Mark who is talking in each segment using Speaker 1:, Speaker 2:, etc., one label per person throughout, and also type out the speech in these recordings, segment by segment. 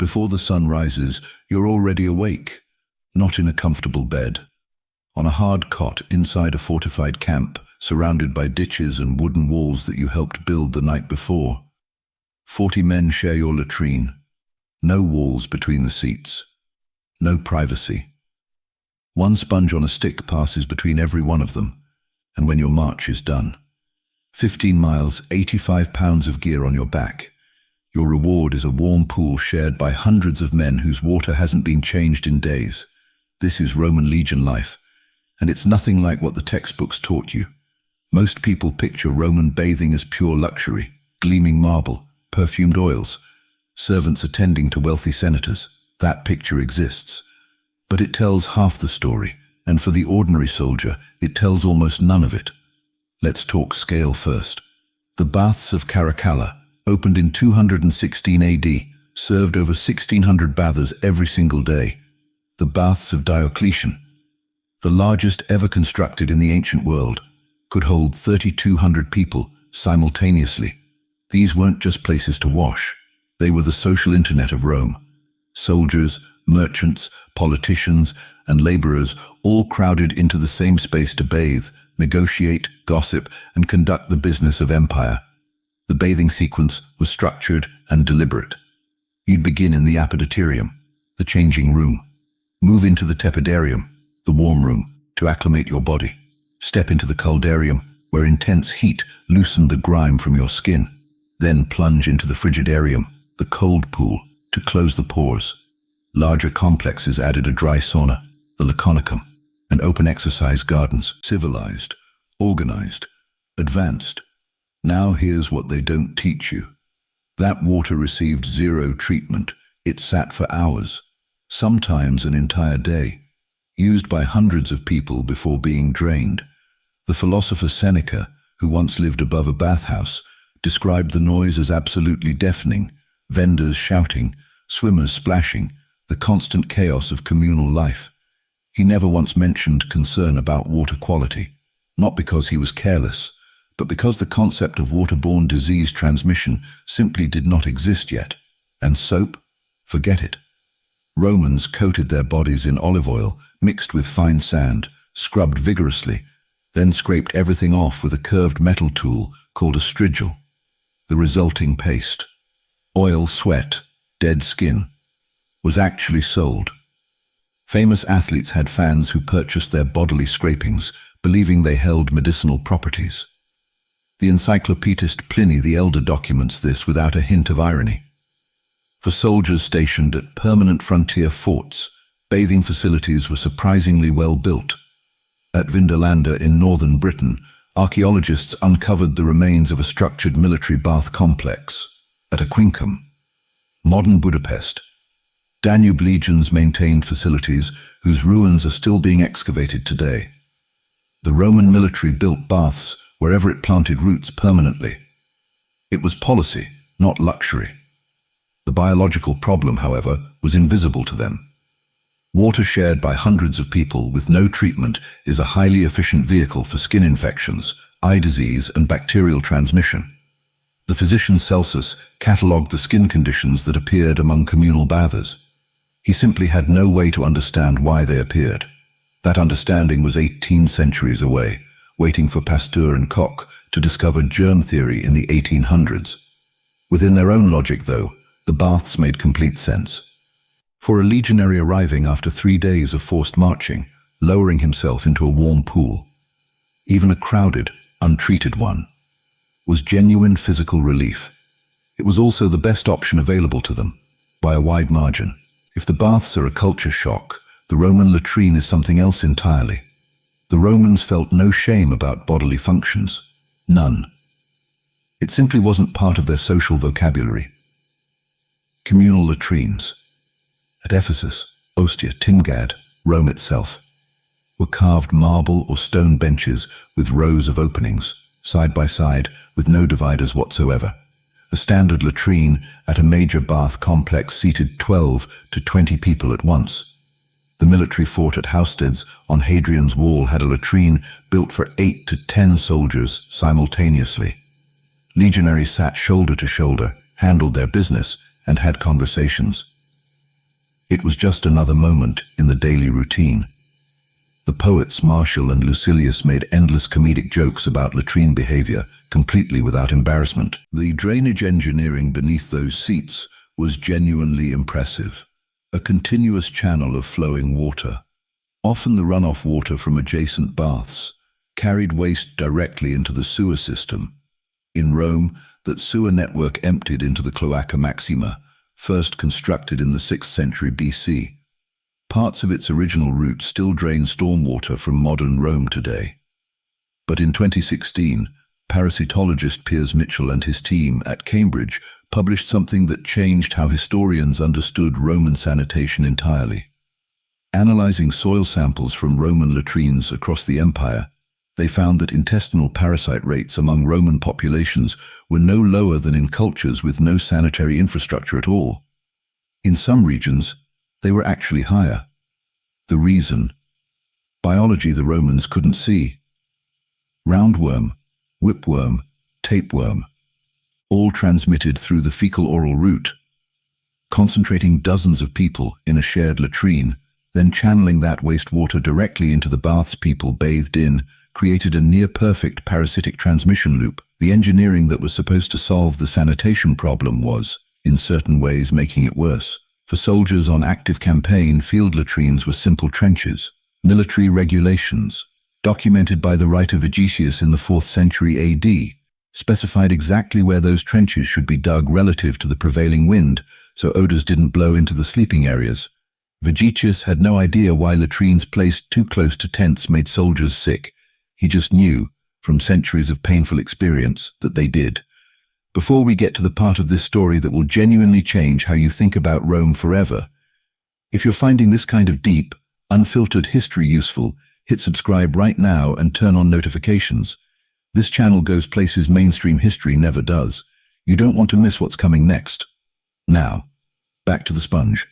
Speaker 1: Before the sun rises, you're already awake, not in a comfortable bed. On a hard cot inside a fortified camp, surrounded by ditches and wooden walls that you helped build the night before. 40 men share your latrine. No walls between the seats. No privacy. One sponge on a stick passes between every one of them, and when your march is done, 15 miles, 85 pounds of gear on your back, your reward is a warm pool shared by hundreds of men whose water hasn't been changed in days. This is Roman legion life, and it's nothing like what the textbooks taught you. Most people picture Roman bathing as pure luxury, gleaming marble, perfumed oils, servants attending to wealthy senators. That picture exists. But it tells half the story, and for the ordinary soldier, it tells almost none of it. Let's talk scale first. The baths of Caracalla, opened in 216 AD, served over 1,600 bathers every single day. The baths of Diocletian, the largest ever constructed in the ancient world, could hold 3,200 people simultaneously. These weren't just places to wash. They were the social internet of Rome. Soldiers, merchants, politicians, and laborers all crowded into the same space to bathe, negotiate, gossip, and conduct the business of empire. The bathing sequence was structured and deliberate. You'd begin in the apodyterium, the changing room. Move into the tepidarium, the warm room, to acclimate your body. Step into the caldarium, where intense heat loosened the grime from your skin. Then plunge into the frigidarium, the cold pool, to close the pores. Larger complexes added a dry sauna, the laconicum, and open exercise gardens. Civilized, organized, advanced. Now here's what they don't teach you. That water received zero treatment. It sat for hours, sometimes an entire day, used by hundreds of people before being drained. The philosopher Seneca, who once lived above a bathhouse, described the noise as absolutely deafening: vendors shouting, swimmers splashing, the constant chaos of communal life. He never once mentioned concern about water quality, not because he was careless, but because the concept of waterborne disease transmission simply did not exist yet. And soap? Forget it. Romans coated their bodies in olive oil mixed with fine sand, scrubbed vigorously, then scraped everything off with a curved metal tool called a strigil. The resulting paste, oil, sweat, dead skin, was actually sold. Famous athletes had fans who purchased their bodily scrapings, believing they held medicinal properties. The encyclopedist Pliny the Elder documents this without a hint of irony. For soldiers stationed at permanent frontier forts, bathing facilities were surprisingly well built. At Vindolanda in northern Britain, archaeologists uncovered the remains of a structured military bath complex. At Aquincum, modern Budapest, Danube legions maintained facilities whose ruins are still being excavated today. The Roman military built baths wherever it planted roots permanently. It was policy, not luxury. The biological problem, however, was invisible to them. Water shared by hundreds of people with no treatment is a highly efficient vehicle for skin infections, eye disease, and bacterial transmission. The physician Celsus catalogued the skin conditions that appeared among communal bathers. He simply had no way to understand why they appeared. That understanding was 18 centuries away, waiting for Pasteur and Koch to discover germ theory in the 1800s. Within their own logic, though, the baths made complete sense. For a legionary arriving after 3 days of forced marching, lowering himself into a warm pool, even a crowded, untreated one, was genuine physical relief. It was also the best option available to them, by a wide margin. If the baths are a culture shock, the Roman latrine is something else entirely. The Romans felt no shame about bodily functions. None. It simply wasn't part of their social vocabulary. Communal latrines. At Ephesus, Ostia, Timgad, Rome itself, were carved marble or stone benches with rows of openings, side by side, with no dividers whatsoever. A standard latrine at a major bath complex seated 12 to 20 people at once. The military fort at Housteds on Hadrian's Wall had a latrine built for 8 to 10 soldiers simultaneously. Legionaries sat shoulder to shoulder, handled their business, and had conversations. It was just another moment in the daily routine. The poets Martial and Lucilius made endless comedic jokes about latrine behavior, completely without embarrassment. The drainage engineering beneath those seats was genuinely impressive. A continuous channel of flowing water, often the runoff water from adjacent baths, carried waste directly into the sewer system. In Rome, that sewer network emptied into the Cloaca Maxima, first constructed in the 6th century BC. Parts of its original route still drain stormwater from modern Rome today. But in 2016, parasitologist Piers Mitchell and his team at Cambridge published something that changed how historians understood Roman sanitation entirely. Analyzing soil samples from Roman latrines across the empire, they found that intestinal parasite rates among Roman populations were no lower than in cultures with no sanitary infrastructure at all. In some regions, they were actually higher. The reason? Biology the Romans couldn't see. Roundworm, whipworm, tapeworm, all transmitted through the fecal-oral route, concentrating dozens of people in a shared latrine, then channeling that wastewater directly into the baths people bathed in, created a near-perfect parasitic transmission loop. The engineering that was supposed to solve the sanitation problem was, in certain ways, making it worse. For soldiers on active campaign, field latrines were simple trenches. Military regulations, documented by the writer Vegetius in the 4th century AD, specified exactly where those trenches should be dug relative to the prevailing wind, so odors didn't blow into the sleeping areas. Vegetius had no idea why latrines placed too close to tents made soldiers sick. He just knew, from centuries of painful experience, that they did. Before we get to the part of this story that will genuinely change how you think about Rome forever, if you're finding this kind of deep, unfiltered history useful, hit subscribe right now and turn on notifications. This channel goes places mainstream history never does. You don't want to miss what's coming next. Now, back to the sponge.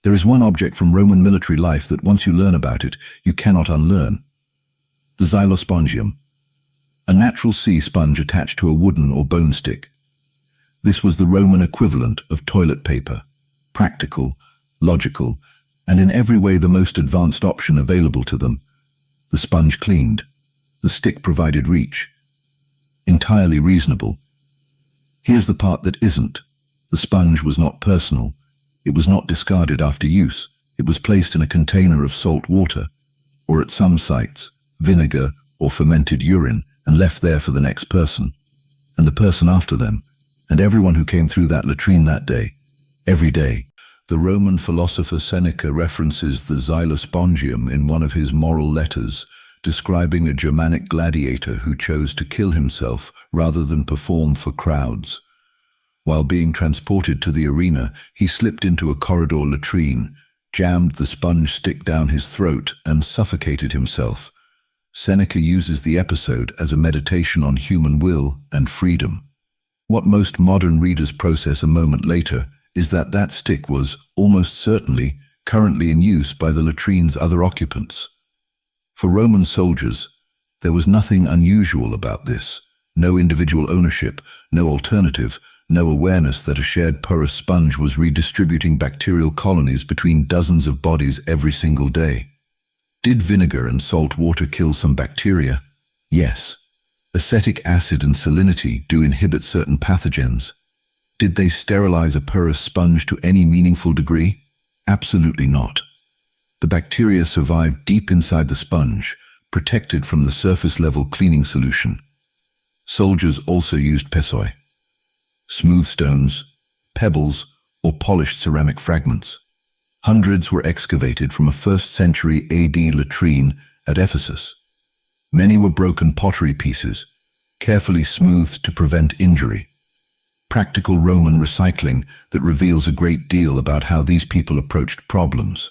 Speaker 1: There is one object from Roman military life that once you learn about it, you cannot unlearn. The xylospongium. A natural sea sponge attached to a wooden or bone stick. This was the Roman equivalent of toilet paper, practical, logical, and in every way the most advanced option available to them. The sponge cleaned. The stick provided reach. Entirely reasonable. Here's the part that isn't. The sponge was not personal. It was not discarded after use. It was placed in a container of salt water, or at some sites, vinegar or fermented urine, and left there for the next person, and the person after them, and everyone who came through that latrine that day, every day. The Roman philosopher Seneca references the xylospongium in one of his moral letters, describing a Germanic gladiator who chose to kill himself rather than perform for crowds. While being transported to the arena, he slipped into a corridor latrine, jammed the sponge stick down his throat, and suffocated himself. Seneca uses the episode as a meditation on human will and freedom. What most modern readers process a moment later is that that stick was, almost certainly, currently in use by the latrine's other occupants. For Roman soldiers, there was nothing unusual about this. No individual ownership, no alternative, no awareness that a shared porous sponge was redistributing bacterial colonies between dozens of bodies every single day. Did vinegar and salt water kill some bacteria? Yes. Acetic acid and salinity do inhibit certain pathogens. Did they sterilize a porous sponge to any meaningful degree? Absolutely not. The bacteria survived deep inside the sponge, protected from the surface-level cleaning solution. Soldiers also used pessoi, smooth stones, pebbles, or polished ceramic fragments. Hundreds were excavated from a 1st century AD latrine at Ephesus. Many were broken pottery pieces, carefully smoothed to prevent injury. Practical Roman recycling that reveals a great deal about how these people approached problems.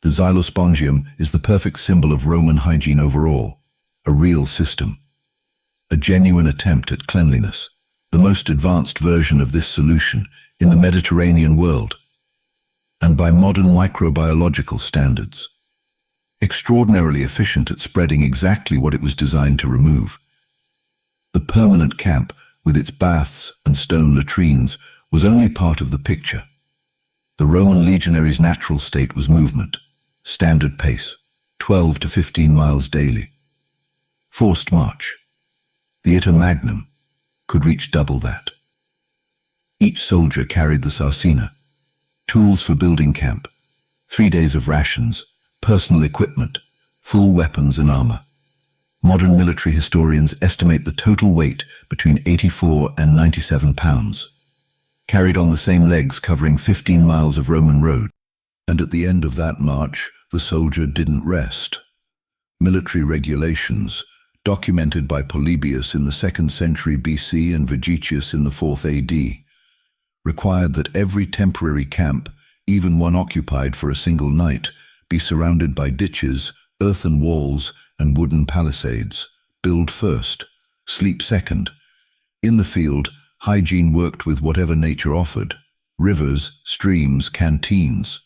Speaker 1: The xylospongium is the perfect symbol of Roman hygiene overall, a real system. A genuine attempt at cleanliness, the most advanced version of this solution in the Mediterranean world, and by modern microbiological standards. Extraordinarily efficient at spreading exactly what it was designed to remove. The permanent camp, with its baths and stone latrines, was only part of the picture. The Roman legionaries' natural state was movement, standard pace, 12 to 15 miles daily. Forced march. The iter magnum could reach double that. Each soldier carried the sarcina, tools for building camp, 3 days of rations, personal equipment, full weapons and armor. Modern military historians estimate the total weight between 84 and 97 pounds. Carried on the same legs covering 15 miles of Roman road. And at the end of that march, the soldier didn't rest. Military regulations, documented by Polybius in the 2nd century BC and Vegetius in the 4th AD, required that every temporary camp, even one occupied for a single night, be surrounded by ditches, earthen walls, and wooden palisades. Build first, sleep second. In the field, hygiene worked with whatever nature offered: rivers, streams, canteens.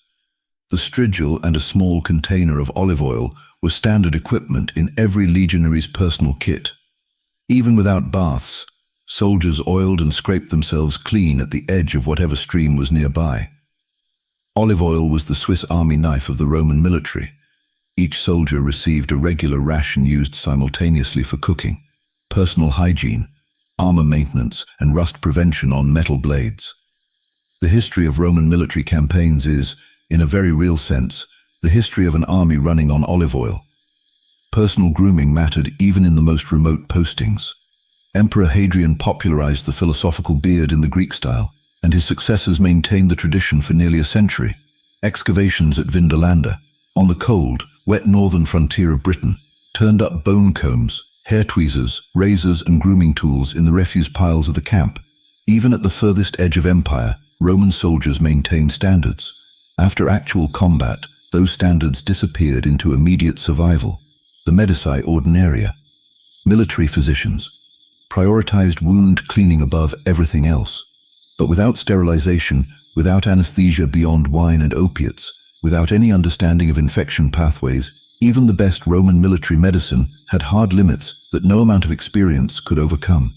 Speaker 1: The strigil and a small container of olive oil were standard equipment in every legionary's personal kit. Even without baths, soldiers oiled and scraped themselves clean at the edge of whatever stream was nearby. Olive oil was the Swiss army knife of the Roman military. Each soldier received a regular ration used simultaneously for cooking, personal hygiene, armor maintenance, and rust prevention on metal blades. The history of Roman military campaigns is, in a very real sense, the history of an army running on olive oil. Personal grooming mattered even in the most remote postings. Emperor Hadrian popularized the philosophical beard in the Greek style, and his successors maintained the tradition for nearly a century. Excavations at Vindolanda, on the cold, wet northern frontier of Britain, turned up bone combs, hair tweezers, razors, and grooming tools in the refuse piles of the camp. Even at the furthest edge of empire, Roman soldiers maintained standards. After actual combat, those standards disappeared into immediate survival. The medici ordinaria, military physicians, prioritized wound cleaning above everything else. But without sterilization, without anesthesia beyond wine and opiates, without any understanding of infection pathways, even the best Roman military medicine had hard limits that no amount of experience could overcome.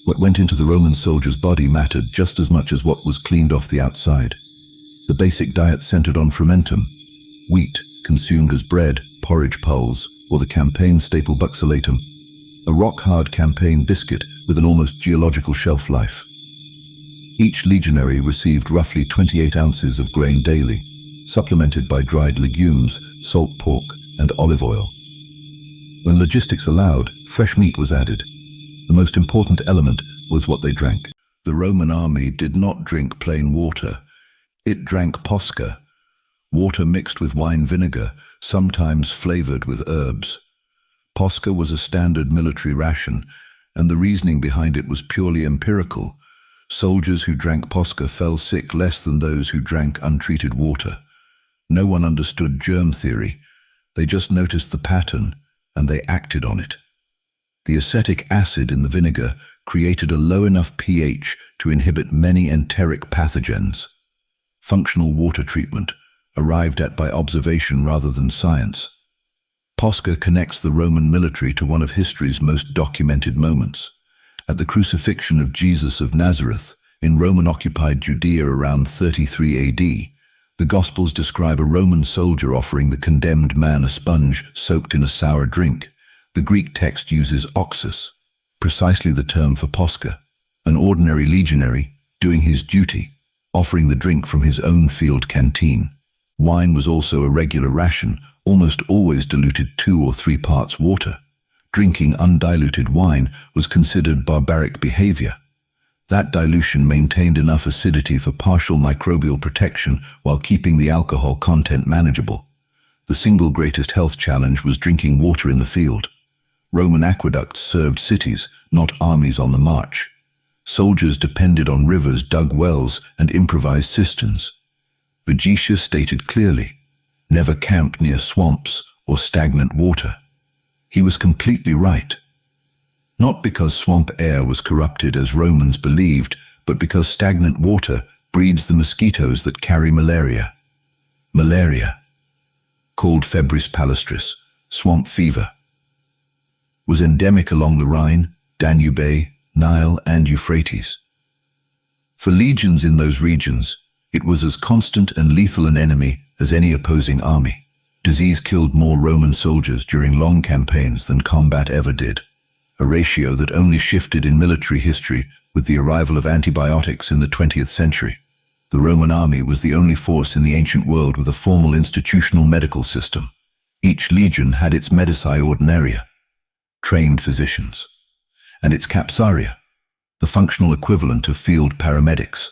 Speaker 1: What went into the Roman soldier's body mattered just as much as what was cleaned off the outside. The basic diet centered on fermentum, wheat consumed as bread, porridge pulse, or the campaign staple buxolatum, a rock-hard campaign biscuit with an almost geological shelf life. Each legionary received roughly 28 ounces of grain daily, supplemented by dried legumes, salt pork, and olive oil. When logistics allowed, fresh meat was added. The most important element was what they drank. The Roman army did not drink plain water. It drank posca, water mixed with wine vinegar, sometimes flavored with herbs. Posca was a standard military ration, and the reasoning behind it was purely empirical. Soldiers who drank posca fell sick less than those who drank untreated water. No one understood germ theory. They just noticed the pattern, and they acted on it. The acetic acid in the vinegar created a low enough pH to inhibit many enteric pathogens. Functional water treatment, arrived at by observation rather than science. Posca connects the Roman military to one of history's most documented moments. At the crucifixion of Jesus of Nazareth, in Roman-occupied Judea around 33 AD, the Gospels describe a Roman soldier offering the condemned man a sponge soaked in a sour drink. The Greek text uses oxus, precisely the term for posca, an ordinary legionary doing his duty, offering the drink from his own field canteen. Wine was also a regular ration, almost always diluted 2 or 3 parts water. Drinking undiluted wine was considered barbaric behavior. That dilution maintained enough acidity for partial microbial protection while keeping the alcohol content manageable. The single greatest health challenge was drinking water in the field. Roman aqueducts served cities, not armies on the march. Soldiers depended on rivers, dug wells, and improvised cisterns. Vegetius stated clearly, never camp near swamps or stagnant water. He was completely right. Not because swamp air was corrupted as Romans believed, but because stagnant water breeds the mosquitoes that carry malaria. Malaria, called febris palustris, swamp fever, was endemic along the Rhine, Danube, Nile, and Euphrates. For legions in those regions, It was as constant and lethal an enemy as any opposing army. Disease killed more Roman soldiers during long campaigns than combat ever did, a ratio that only shifted in military history with the arrival of antibiotics in the 20th century. The Roman army was the only force in the ancient world with a formal institutional medical system. Each legion had its medici ordinaria, trained physicians, and its capsaria, the functional equivalent of field paramedics.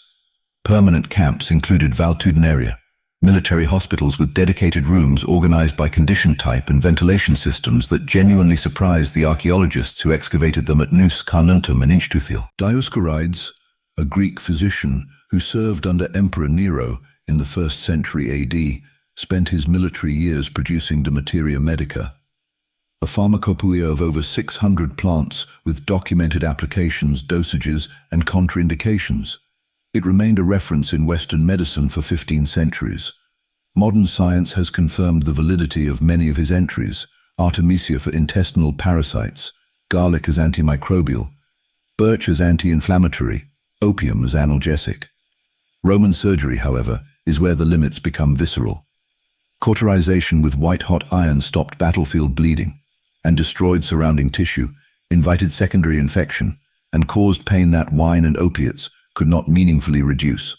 Speaker 1: Permanent camps included valtudinaria, military hospitals with dedicated rooms organized by condition type and ventilation systems that genuinely surprised the archaeologists who excavated them at Nous, Carnuntum and Inchtuthiel. Dioscorides, a Greek physician who served under Emperor Nero in the 1st century AD, spent his military years producing De Materia Medica, a pharmacopoeia of over 600 plants with documented applications, dosages, and contraindications. It remained a reference in Western medicine for 15 centuries. Modern science has confirmed the validity of many of his entries: Artemisia for intestinal parasites, garlic as antimicrobial, birch as anti-inflammatory, opium as analgesic. Roman surgery, however, is where the limits become visceral. Cauterization with white-hot iron stopped battlefield bleeding and destroyed surrounding tissue, invited secondary infection, and caused pain that wine and opiates could not meaningfully reduce.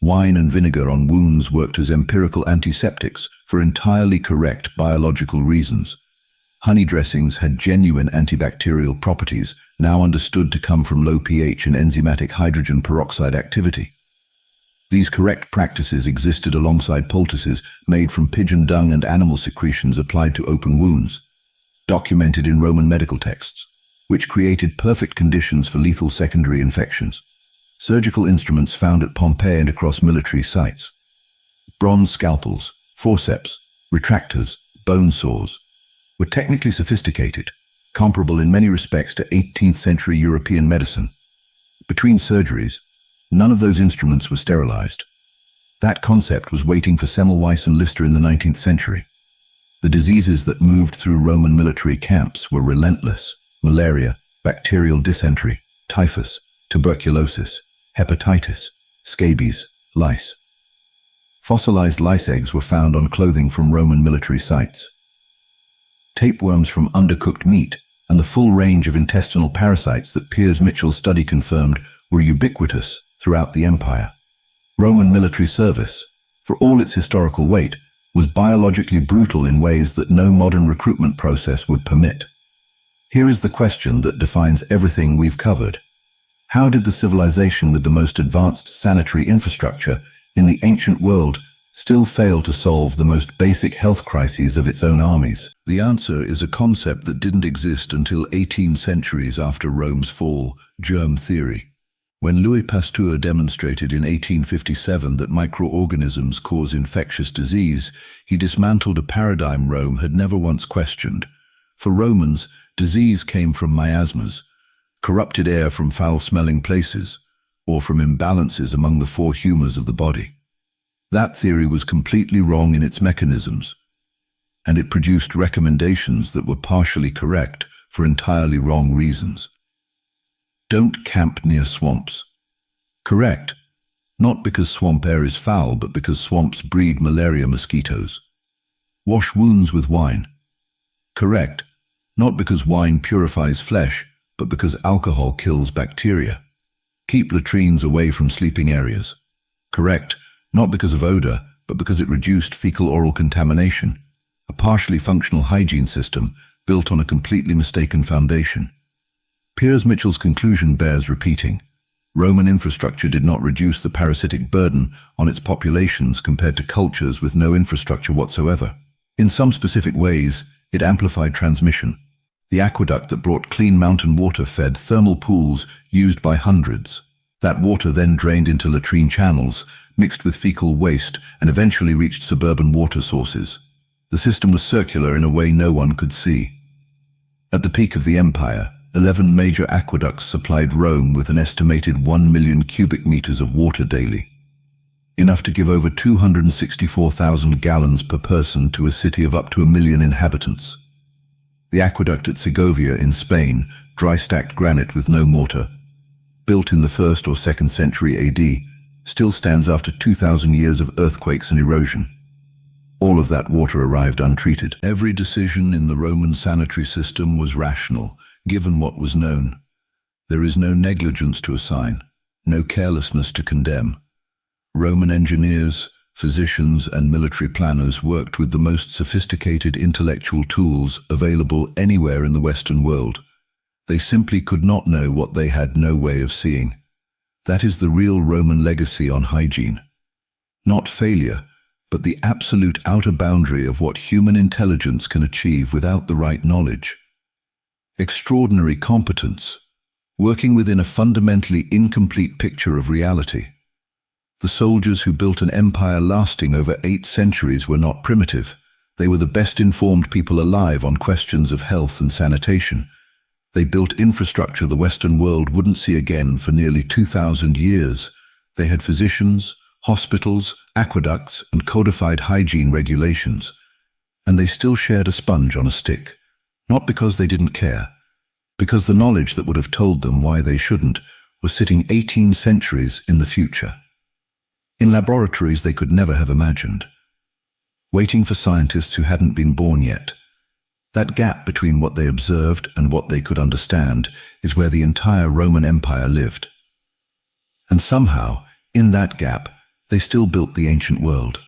Speaker 1: Wine and vinegar on wounds worked as empirical antiseptics for entirely correct biological reasons. Honey dressings had genuine antibacterial properties, now understood to come from low pH and enzymatic hydrogen peroxide activity. These correct practices existed alongside poultices made from pigeon dung and animal secretions applied to open wounds, documented in Roman medical texts, which created perfect conditions for lethal secondary infections. Surgical instruments found at Pompeii and across military sites. Bronze scalpels, forceps, retractors, bone saws were technically sophisticated, comparable in many respects to 18th century European medicine. Between surgeries, none of those instruments were sterilized. That concept was waiting for Semmelweis and Lister in the 19th century. The diseases that moved through Roman military camps were relentless: malaria, bacterial dysentery, typhus, tuberculosis, hepatitis, scabies, lice. Fossilized lice eggs were found on clothing from Roman military sites. Tapeworms from undercooked meat and the full range of intestinal parasites that Piers Mitchell's study confirmed were ubiquitous throughout the empire. Roman military service, for all its historical weight, was biologically brutal in ways that no modern recruitment process would permit. Here is the question that defines everything we've covered. How did the civilization with the most advanced sanitary infrastructure in the ancient world still fail to solve the most basic health crises of its own armies? The answer is a concept that didn't exist until 18 centuries after Rome's fall: germ theory. When Louis Pasteur demonstrated in 1857 that microorganisms cause infectious disease, he dismantled a paradigm Rome had never once questioned. For Romans, disease came from miasmas, corrupted air from foul-smelling places, or from imbalances among the four humours of the body. That theory was completely wrong in its mechanisms, and it produced recommendations that were partially correct for entirely wrong reasons. Don't camp near swamps. Correct, not because swamp air is foul, but because swamps breed malaria mosquitoes. Wash wounds with wine. Correct, not because wine purifies flesh, but because alcohol kills bacteria. Keep latrines away from sleeping areas. Correct, not because of odor, but because it reduced fecal-oral contamination, a partially functional hygiene system built on a completely mistaken foundation. Piers Mitchell's conclusion bears repeating. Roman infrastructure did not reduce the parasitic burden on its populations compared to cultures with no infrastructure whatsoever. In some specific ways, it amplified transmission. The aqueduct that brought clean mountain water fed thermal pools used by hundreds. That water then drained into latrine channels, mixed with fecal waste, and eventually reached suburban water sources. The system was circular in a way no one could see. At the peak of the empire, 11 major aqueducts supplied Rome with an estimated 1 million cubic meters of water daily, enough to give over 264,000 gallons per person to a city of up to 1 million inhabitants. The aqueduct at Segovia in Spain, dry-stacked granite with no mortar, built in the 1st or 2nd century AD, still stands after 2,000 years of earthquakes and erosion. All of that water arrived untreated. Every decision in the Roman sanitary system was rational, given what was known. There is no negligence to assign, no carelessness to condemn. Roman engineers, physicians, and military planners worked with the most sophisticated intellectual tools available anywhere in the Western world. They simply could not know what they had no way of seeing. That is the real Roman legacy on hygiene. Not failure, but the absolute outer boundary of what human intelligence can achieve without the right knowledge. Extraordinary competence, working within a fundamentally incomplete picture of reality. The soldiers who built an empire lasting over 8 centuries were not primitive. They were the best informed people alive on questions of health and sanitation. They built infrastructure the Western world wouldn't see again for nearly 2,000 years. They had physicians, hospitals, aqueducts, and codified hygiene regulations. And they still shared a sponge on a stick. Not because they didn't care, because the knowledge that would have told them why they shouldn't was sitting 18 centuries in the future. In laboratories they could never have imagined. Waiting for scientists who hadn't been born yet. That gap between what they observed and what they could understand is where the entire Roman Empire lived. And somehow, in that gap, they still built the ancient world.